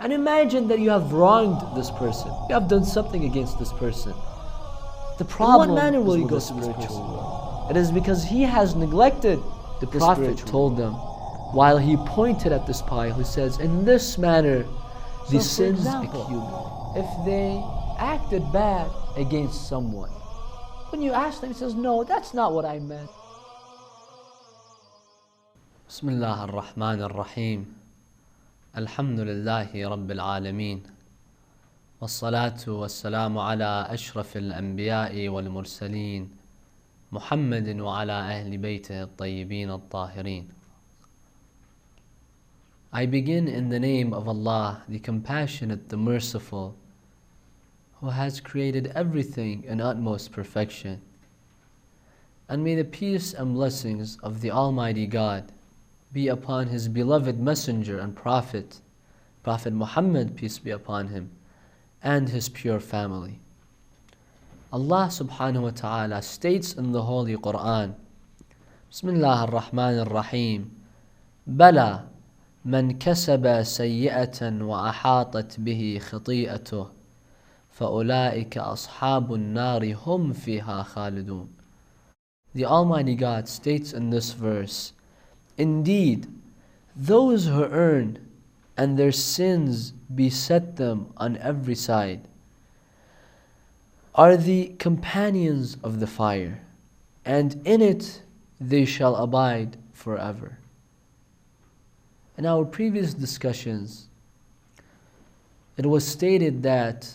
And imagine that you have wronged this person. You have done something against this person. The problem In what manner will is you with go the to this spiritual person? world. It is because he has neglected the Prophet told them while he pointed at this pile. He says, in this manner, the sins accumulate. If they acted bad against someone, when you ask them, he says, no, that's not what I meant. Bismillah ar-Rahman ar-Rahim. Alhamdulillahi Rabbil Alameen. Wassalatu wassalamu ala ashrafil anbiya'i wal mursaleen. Muhammadin wa ala ahli baytihi at-tayyibin at-tahirin. I begin in the name of Allah, the Compassionate, the Merciful, who has created everything in utmost perfection. And may the peace and blessings of the Almighty God be upon His beloved Messenger and Prophet, Prophet Muhammad, peace be upon him, and his pure family. Allah subhanahu wa ta'ala states in the Holy Quran, Bismillah ar-Rahman ar-Rahim, Bala man kasaba sayyi'atan wa ahatat bihi khati'atuh, فَأُولَٰئِكَ أَصْحَابُ النَّارِ هُمْ فِيهَا خَالِدُونَ. The Almighty God states in this verse, indeed, those who earn and their sins beset them on every side are the companions of the fire, and in it they shall abide forever. In our previous discussions, it was stated that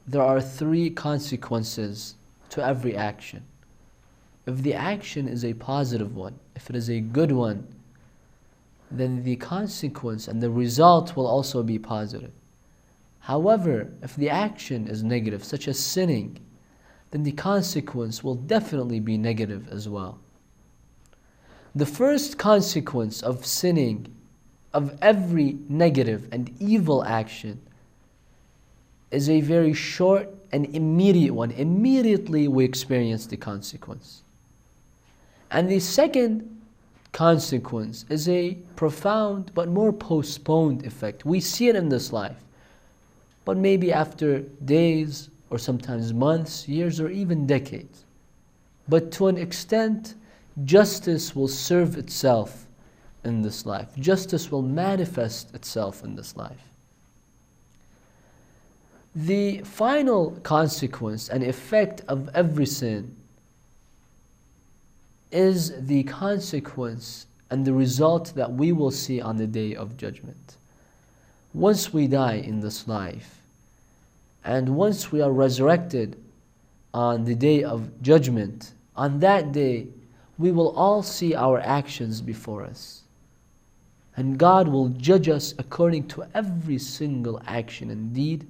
there are three consequences to every action. If the action is a positive one, if it is a good one, then the consequence and the result will also be positive. However, if the action is negative, such as sinning, then the consequence will definitely be negative as well. The first consequence of sinning, of every negative and evil action, is a very short and immediate one. Immediately we experience the consequence. And the second consequence is a profound but more postponed effect. We see it in this life, but maybe after days or sometimes months, years, or even decades. But to an extent, justice will serve itself in this life. Justice will manifest itself in this life. The final consequence and effect of every sin is the consequence and the result that we will see on the day of judgment. Once we die in this life, and once we are resurrected on the day of judgment, on that day we will all see our actions before us. And God will judge us according to every single action and deed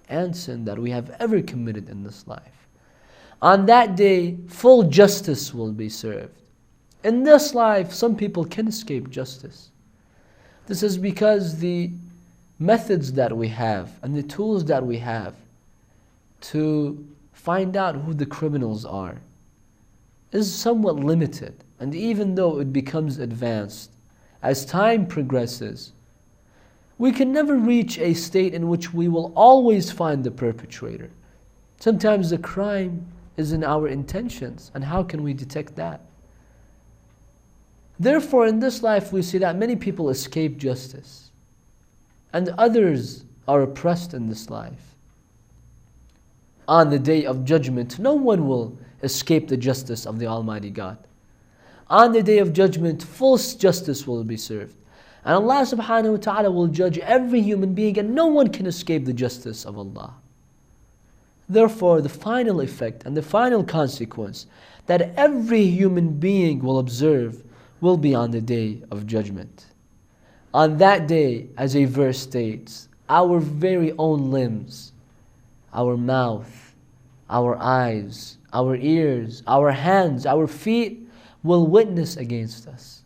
and sin that we have ever committed in this life. On that day, full justice will be served. In this life, some people can escape justice. This is because the methods that we have and the tools that we have to find out who the criminals are is somewhat limited. And even though it becomes advanced, as time progresses, we can never reach a state in which we will always find the perpetrator. Sometimes the crime is in our intentions, and how can we detect that? Therefore, in this life we see that many people escape justice, and others are oppressed in this life. On the day of judgment, no one will escape the justice of the Almighty God. On the day of judgment, full justice will be served. And Allah subhanahu wa ta'ala will judge every human being, and no one can escape the justice of Allah. Therefore, the final effect and the final consequence that every human being will observe will be on the day of judgment. On that day, as a verse states, our very own limbs, our mouth, our eyes, our ears, our hands, our feet will witness against us.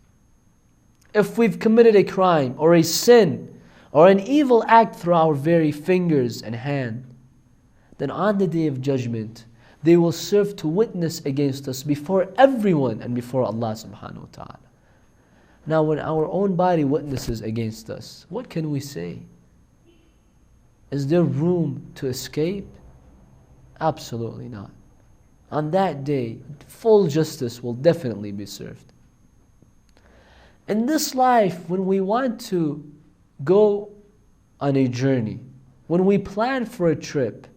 If we've committed a crime or a sin or an evil act through our very fingers and hand, then on the day of judgment, they will serve to witness against us before everyone and before Allah subhanahu wa ta'ala. Now when our own body witnesses against us, what can we say? Is there room to escape? Absolutely not. On that day, full justice will definitely be served. In this life, when we want to go on a journey, when we plan for a trip,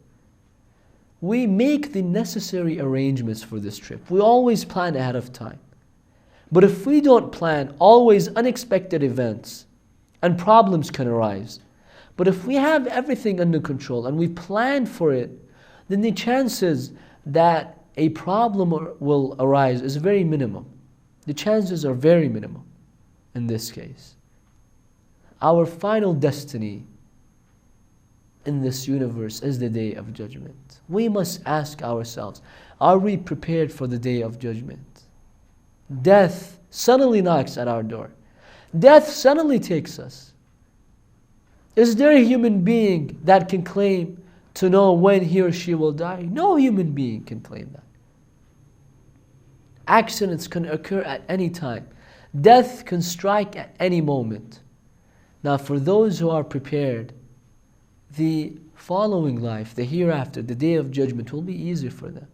we make the necessary arrangements for this trip. We always plan ahead of time. But if we don't plan, always unexpected events and problems can arise. But if we have everything under control and we plan for it, then the chances that a problem will arise is very minimum. The chances are very minimum in this case. Our final destiny in this universe is the day of judgment. We must ask ourselves, are we prepared for the day of judgment? Death suddenly knocks at our door. Death suddenly takes us. Is there a human being that can claim to know when he or she will die? No human being can claim that. Accidents can occur at any time. Death can strike at any moment. Now, for those who are prepared, the following life, the hereafter, the day of judgment will be easier for them.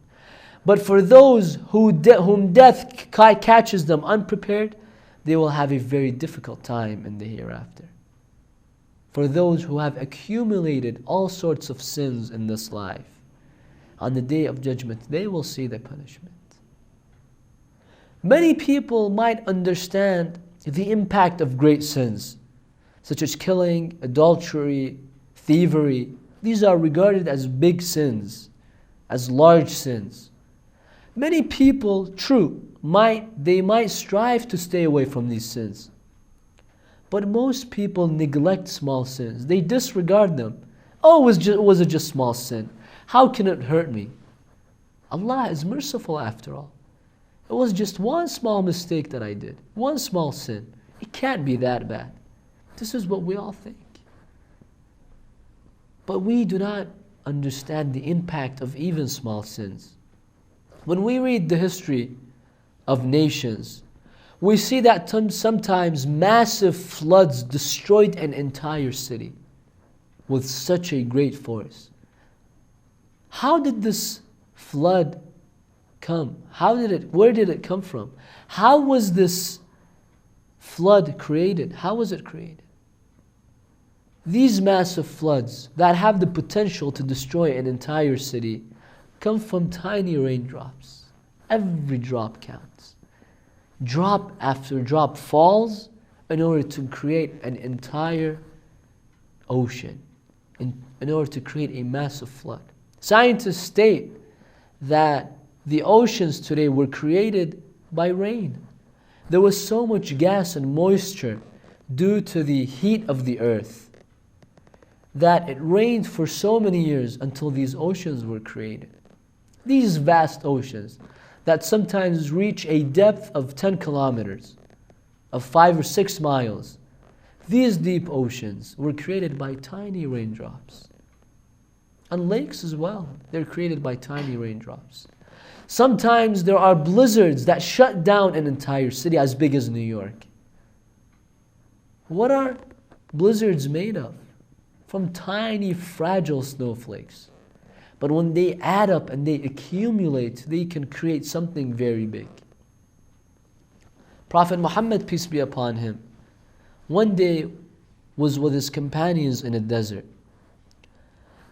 But for those whom death catches them unprepared, they will have a very difficult time in the hereafter. For those who have accumulated all sorts of sins in this life, on the day of judgment, they will see the punishment. Many people might understand the impact of great sins, such as killing, adultery, thievery. These are regarded as big sins, as large sins. Many people, true, they might strive to stay away from these sins. But most people neglect small sins. They disregard them. Oh, was it just small sin? How can it hurt me? Allah is merciful after all. It was just one small mistake that I did. One small sin. It can't be that bad. This is what we all think. But we do not understand the impact of even small sins. When we read the history of nations, we see that sometimes massive floods destroyed an entire city with such a great force. How did this flood come? Where did it come from? How was this flood created? How was it created? These massive floods that have the potential to destroy an entire city come from tiny raindrops. Every drop counts. Drop after drop falls in order to create an entire ocean, in order to create a massive flood. Scientists state that the oceans today were created by rain. There was so much gas and moisture due to the heat of the earth that it rained for so many years until these oceans were created. These vast oceans that sometimes reach a depth of 10 kilometers, of 5 or 6 miles. These deep oceans were created by tiny raindrops. And lakes as well, they're created by tiny raindrops. Sometimes there are blizzards that shut down an entire city as big as New York. What are blizzards made of? From tiny, fragile snowflakes. But when they add up and they accumulate, they can create something very big. Prophet Muhammad, peace be upon him, one day was with his companions in a desert.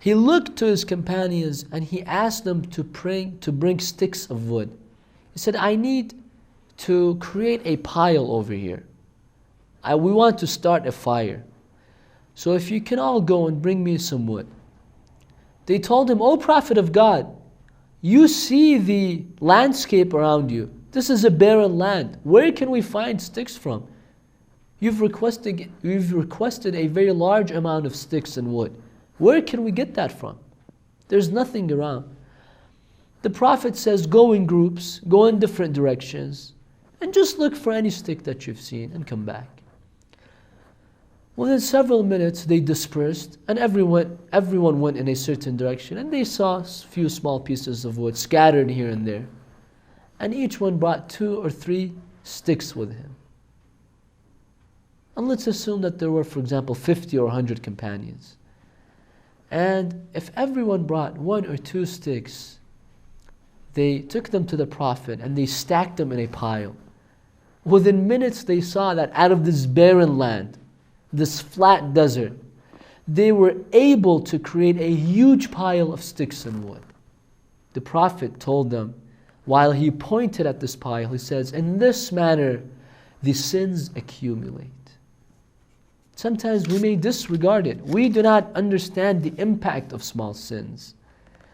He looked to his companions and he asked them to bring sticks of wood. He said, I need to create a pile over here. We want to start a fire. So if you can all go and bring me some wood. They told him, O Prophet of God, you see the landscape around you. This is a barren land. Where can we find sticks from? You've requested a very large amount of sticks and wood. Where can we get that from? There's nothing around. The Prophet says, go in groups, go in different directions, and just look for any stick that you've seen and come back. Within several minutes, they dispersed, and everyone went in a certain direction, and they saw a few small pieces of wood scattered here and there. And each one brought 2 or 3 sticks with him. And let's assume that there were, for example, 50 or 100 companions. And if everyone brought 1 or 2 sticks, they took them to the Prophet and they stacked them in a pile. Within minutes they saw that out of this barren land, this flat desert, they were able to create a huge pile of sticks and wood. The Prophet told them, while he pointed at this pile, he says, in this manner the sins accumulate. Sometimes we may disregard it. We do not understand the impact of small sins,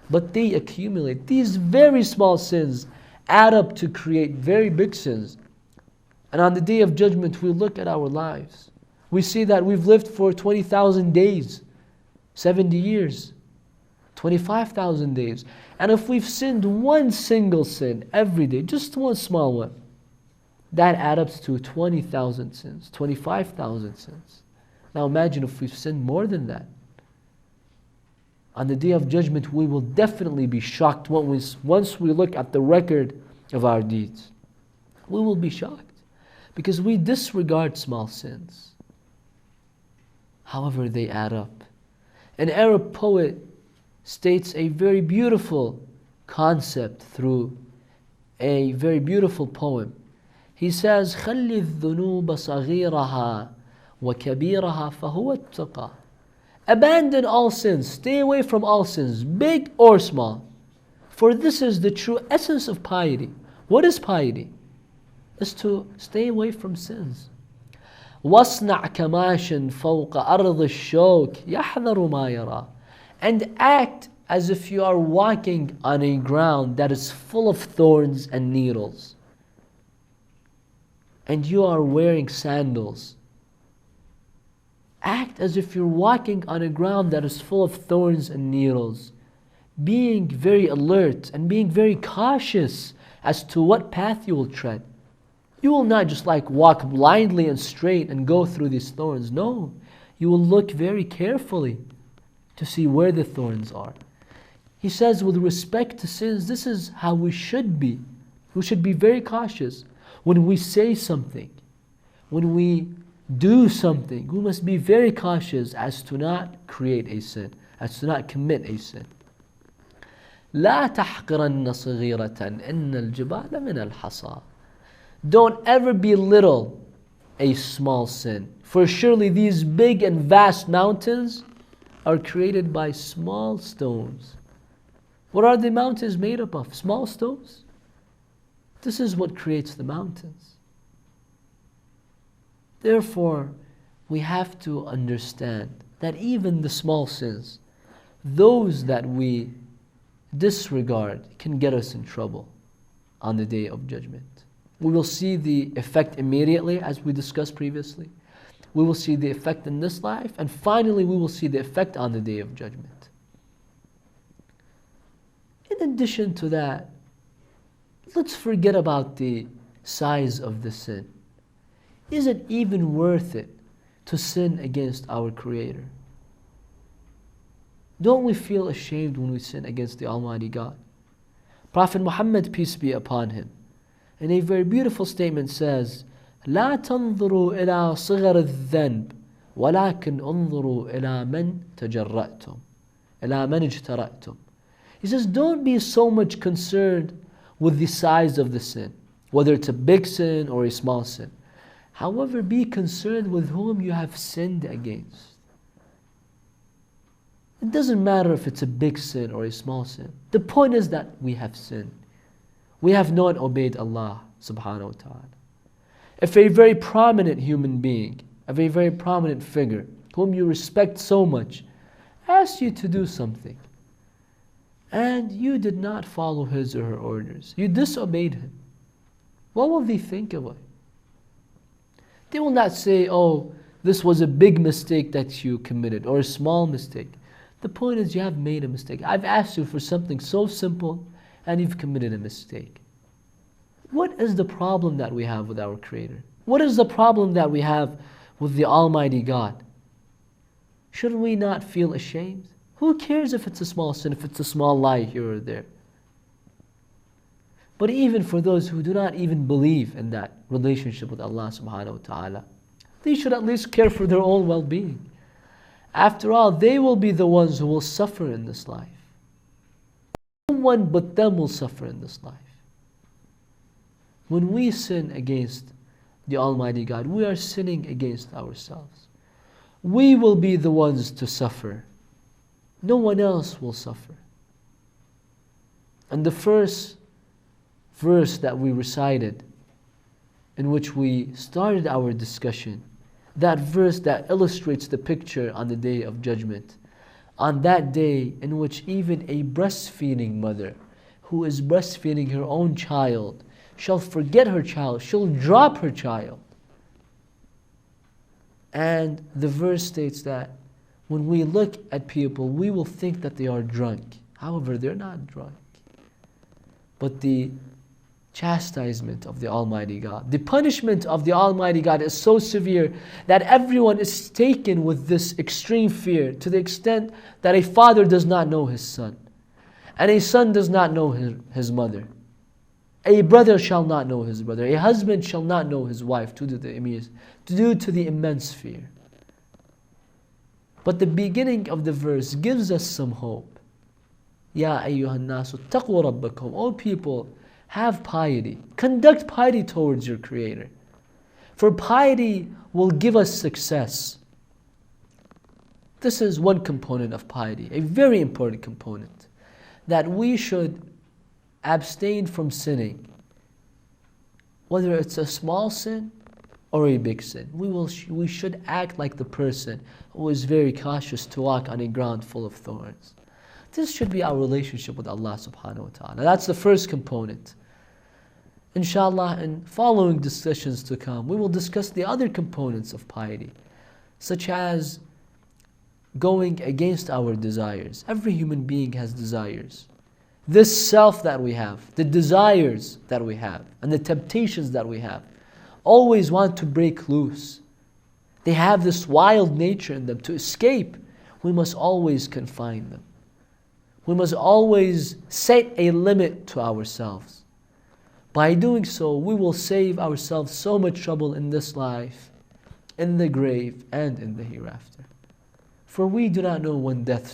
but they accumulate. These very small sins add up to create very big sins. And on the Day of Judgment, we look at our lives. We see that we've lived for 20,000 days, 70 years, 25,000 days. And if we've sinned one single sin every day, just one small one, that adds up to 20,000 sins, 25,000 sins. Now imagine if we've sinned more than that. On the Day of Judgment, we will definitely be shocked once we look at the record of our deeds. We will be shocked because we disregard small sins. However, they add up. An Arab poet states a very beautiful concept through a very beautiful poem. He says, خَلِّ الذُّنُوبَ صَغِيرَهَا وَكَبِيرَهَا فَهُوَ التَّقَى. Abandon all sins, stay away from all sins, big or small. For this is the true essence of piety. What is piety? It's to stay away from sins. وَاصْنَعْ كَمَاشٍ فَوْقَ أَرْضِ الشَّوْكِ يَحْذَرُ مَا يَرَى. And act as if you are walking on a ground that is full of thorns and needles. And you are wearing sandals. Act as if you're walking on a ground that is full of thorns and needles, being very alert and being very cautious as to what path you will tread. You will not just like walk blindly and straight and go through these thorns. No, you will look very carefully to see where the thorns are. He says with respect to sins, this is how we should be. We should be very cautious. When we say something, when we do something, we must be very cautious as to not create a sin, as to not commit a sin. لا تحقرن صغيرة إن الجبال من الحصى. Don't ever belittle a small sin, for surely these big and vast mountains are created by small stones. What are the mountains made up of? Small stones? This is what creates the mountains. Therefore, we have to understand that even the small sins, those that we disregard, can get us in trouble on the Day of Judgment. We will see the effect immediately, as we discussed previously. We will see the effect in this life, and finally we will see the effect on the Day of Judgment. In addition to that, let's forget about the size of the sin. Is it even worth it to sin against our Creator? Don't we feel ashamed when we sin against the Almighty God? Prophet Muhammad, peace be upon him, in a very beautiful statement says, لا تنظروا إلى صغر الذنب ولكن انظروا إلى من تجرأتم إلى من اجترأتم. He says, don't be so much concerned with the size of the sin, whether it's a big sin or a small sin. However, be concerned with whom you have sinned against. It doesn't matter if it's a big sin or a small sin. The point is that we have sinned. We have not obeyed Allah subhanahu wa ta'ala. If a very prominent human being, if a very prominent figure, whom you respect so much, asks you to do something, and you did not follow his or her orders, you disobeyed him, what will they think of it? They will not say, oh, this was a big mistake that you committed, or a small mistake. The point is, you have made a mistake. I've asked you for something so simple, and you've committed a mistake. What is the problem that we have with our Creator? What is the problem that we have with the Almighty God? Should we not feel ashamed? Who cares if it's a small sin, if it's a small lie here or there? But even for those who do not even believe in that relationship with Allah subhanahu wa ta'ala, they should at least care for their own well-being. After all, they will be the ones who will suffer in this life. No one but them will suffer in this life. When we sin against the Almighty God, we are sinning against ourselves. We will be the ones to suffer. No one else will suffer. And the first verse that we recited, in which we started our discussion, that verse that illustrates the picture on the Day of Judgment, on that day in which even a breastfeeding mother who is breastfeeding her own child shall forget her child, she'll drop her child. And the verse states that when we look at people, we will think that they are drunk. However, they're not drunk. But the chastisement of the Almighty God, the punishment of the Almighty God is so severe that everyone is taken with this extreme fear, to the extent that a father does not know his son, and a son does not know his mother. A brother shall not know his brother. A husband shall not know his wife, due to the immense fear. But the beginning of the verse gives us some hope. Ya ayyuhan nasu taqwa rabbakum. O people, have piety. Conduct piety towards your Creator. For piety will give us success. This is one component of piety, a very important component, that we should abstain from sinning, whether it's a small sin or a big sin. We should act like the person who is very cautious to walk on a ground full of thorns. This should be our relationship with Allah subhanahu wa ta'ala. That's the first component. Inshallah, in following discussions to come, we will discuss the other components of piety, such as going against our desires. Every human being has desires. This self that we have, the desires that we have, and the temptations that we have, always want to break loose. They have this wild nature in them. To escape, we must always confine them. We must always set a limit to ourselves. By doing so, we will save ourselves so much trouble in this life, in the grave, and in the hereafter. For we do not know when death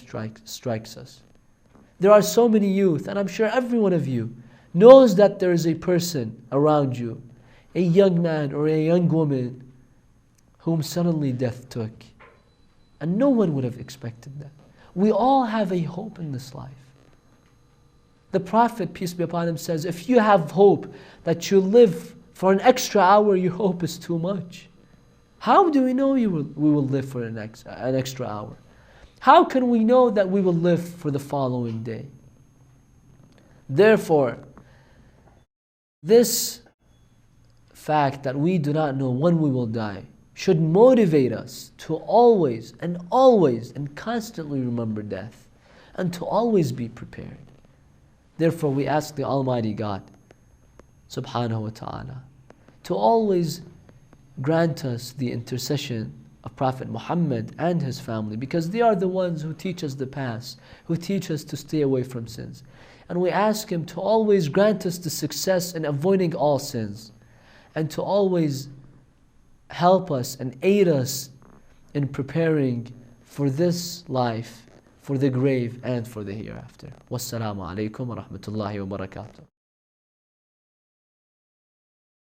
strikes us. There are so many youth, and I'm sure every one of you knows that there is a person around you, a young man or a young woman, whom suddenly death took. And no one would have expected that. We all have a hope in this life. The Prophet, peace be upon him, says, if you have hope that you live for an extra hour, your hope is too much. How do we know we will live for an extra hour? How can we know that we will live for the following day? Therefore, this fact that we do not know when we will die should motivate us to always and constantly remember death, and to always be prepared. Therefore, we ask the Almighty God, subhanahu wa ta'ala, to always grant us the intercession of Prophet Muhammad and his family, because they are the ones who teach us the path, who teach us to stay away from sins. And we ask him to always grant us the success in avoiding all sins, and to always help us and aid us in preparing for this life, for the grave, and for the hereafter. Wassalamu alaikum wa rahmatullahi wa barakatuh.